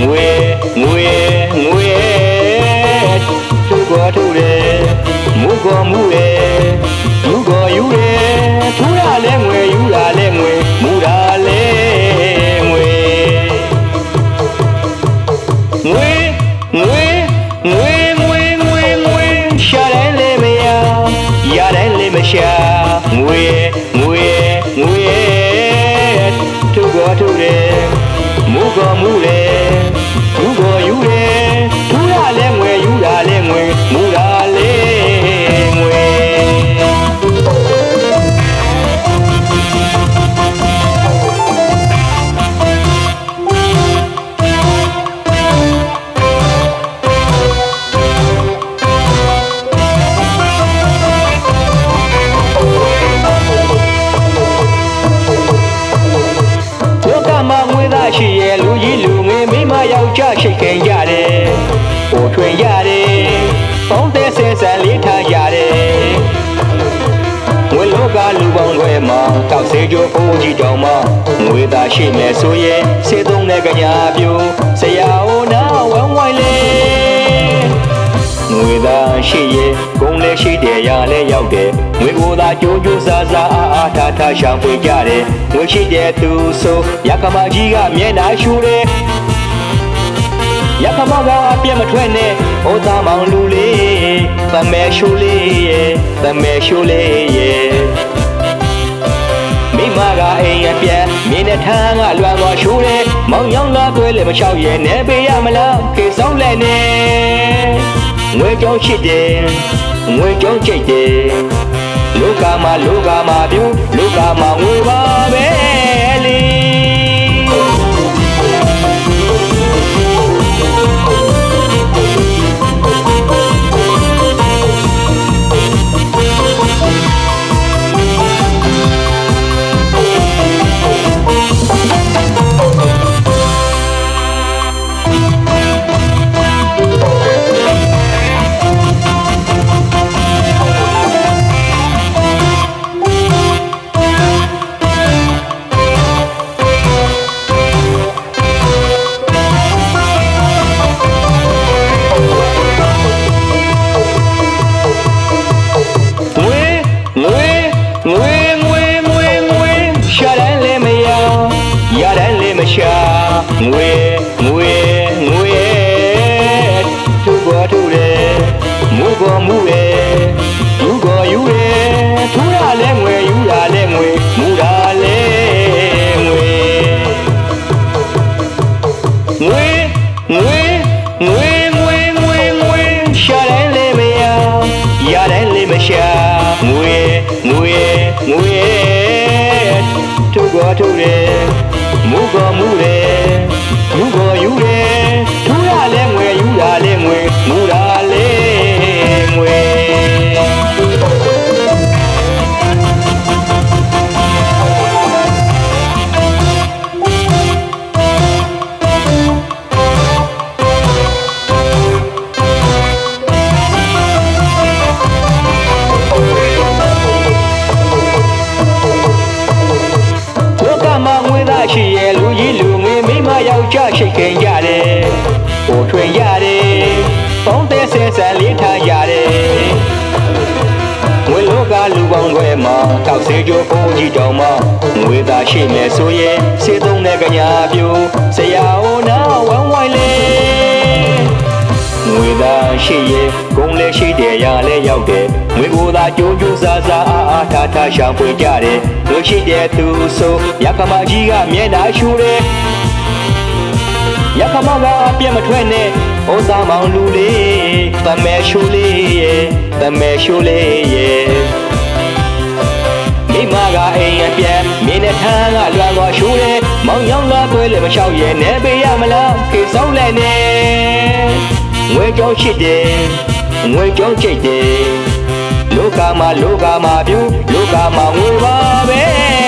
ငွေသူကောထူတယ်မူကောမူတယ်ယူကောယူတယ်ထူရလဲငွေယူရလဲငွေမူရလဲငွေရှာတယ်လေမရရတယ်လေမရှာငွေသူကောထူတယ်မူကောမူတယ်ယူကောယူတယ်ထူရလဲငွေယူရလဲငွေမူရလဲငွေရှိရဲ့လူကြီးလူငယ်မိမယောက်ျားရှိခင်ရတယ်။ဟိုထွင်ရတယ်။ပေါင်းတဲ့ဆဲဆန်လေးထားရတယ်။ငွေလောကလူပေါင်းတွေမှာတောက်စေကြဖို့ကြီးတောင်မှငွေသာရှိမယ်ဆိုရင်စေသုံးတဲ့ကညာပြူဆရာအိုနာဝမ်းဝိုင်းလေငွေသာရှိရဲ့ကုန်းလည်းရှိတယ်ရလည်းရောက်တယ်ငွေကိုသာကြိုးကြိုးစားစားအားထားရှာဖွေကြတယ်ငွေရှိတဲ့သူဆိုရကမကြီးကမျက်နှာရှူတယ်ရကမကအပြတ်မထွက်နဲ့ဟိုသားမောင်လူလေးသမဲရှူလေးရဲ့မိမကအိမ်အပြတ်မင်းနဲ့ထန်းကလွမ်းသွားရှူတယ်မောင်ယောင်လာသွဲလည်းမလျှောက်ရဲ့နေပေးရမလားခေဆောင်လဲနေငွေကြောင်းရှိတယ်ငွေကြောင်းကြိတ်တယ်လောကမှာပြုလောကမှာငွေပါပဲလေရှာငွေသူကောထူတယ်မူကောမူတယ်ယူကောယူတယ်ထူရလဲငွေယူရလဲငွေမူရလဲငွေရှာတယ်လေမရရတယ်လေမရှာငွေသူကောထူတယ်မူကောမူတယ်ယူကောယူတယ်ထူရလဲငွေယူရလဲငွေမူရလဲငွေရှိရဲ့လူကြီးလူငယ်မိမယောက်ျားရှိခင်ရတယ်ဟိုထွင်ရတယ်ပေါင်းတဲ့ဆဲဆန်လေးထားရတယ်ငွေလောကလူပေါင်းတွေမှာတောက်စေကြဖို့ကြီးတောင်မှငွေသာရှိမယ်ဆိုရင်စေသုံးတဲ့ကညာပြူဆရာအိုနာဝမ်းဝိုင်းလေငွေသာရှိရဲ့ကုန်းလည်းရှိတယ်ရလည်းရောက်တယ်ငွေကိုသာကြိုးကြိုးစားစားအားထားရှာဖွေကြတယ်တို့ရှိတဲ့သူဆိုရကမကြီးကမျက်နှာရှူတယ်ရကမကအပြတ်မထွက်နဲ့ဟိုသားမောင်လူလေးသမဲရှူလေးရဲ့မိမကအိမ်အပြတ်မင်းနဲ့ထန်းကလွမ်းသွားရှူတယ်မောင်ယောင်လာသွဲလည်းမလျှောက်ရဲ့နေပေးရမလားခေဆောင်လဲနေငွေကြောင်းရှိတယ်ငွေကြောင်းကြိတ်တယ်လောကမှာပြုလောကမှာငွေပါပဲ